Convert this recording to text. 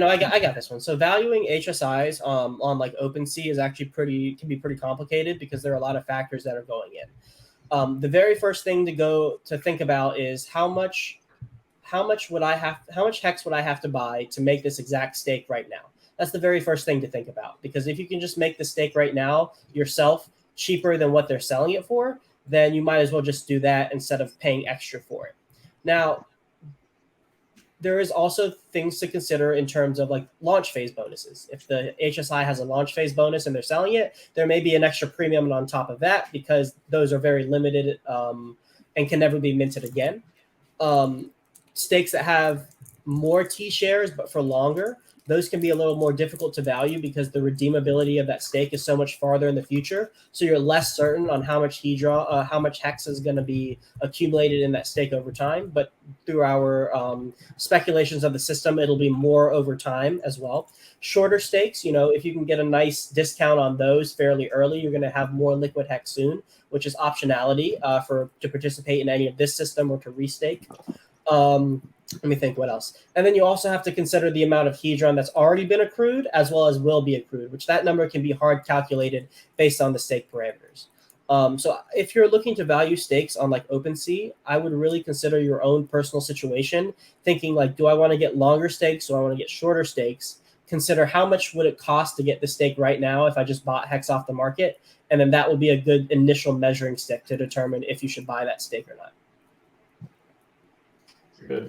No, I got this one. So valuing HSIs on like OpenSea is actually can be pretty complicated because there are a lot of factors that are going in. The very first thing to think about is how much hex would I have to buy to make this exact stake right now? That's the very first thing to think about, because if you can just make the stake right now yourself cheaper than what they're selling it for, then you might as well just do that instead of paying extra for it. Now, there is also things to consider in terms of like launch phase bonuses. If the HSI has a launch phase bonus and they're selling it, there may be an extra premium on top of that because those are very limited and can never be minted again. Stakes that have more T shares but for longer, those can be a little more difficult to value because the redeemability of that stake is so much farther in the future. So you're less certain on how much how much hex is going to be accumulated in that stake over time. But through our speculations of the system, it'll be more over time as well. Shorter stakes, if you can get a nice discount on those fairly early, you're going to have more liquid hex soon, which is optionality to participate in any of this system or to restake. Let me think what else. And then you also have to consider the amount of Hedron that's already been accrued as well as will be accrued, which that number can be hard calculated based on the stake parameters. So if you're looking to value stakes on like OpenSea, I would really consider your own personal situation, thinking like, do I want to get longer stakes? Do I want to get shorter stakes? Consider how much would it cost to get the stake right now if I just bought hex off the market? And then that will be a good initial measuring stick to determine if you should buy that stake or not. Good.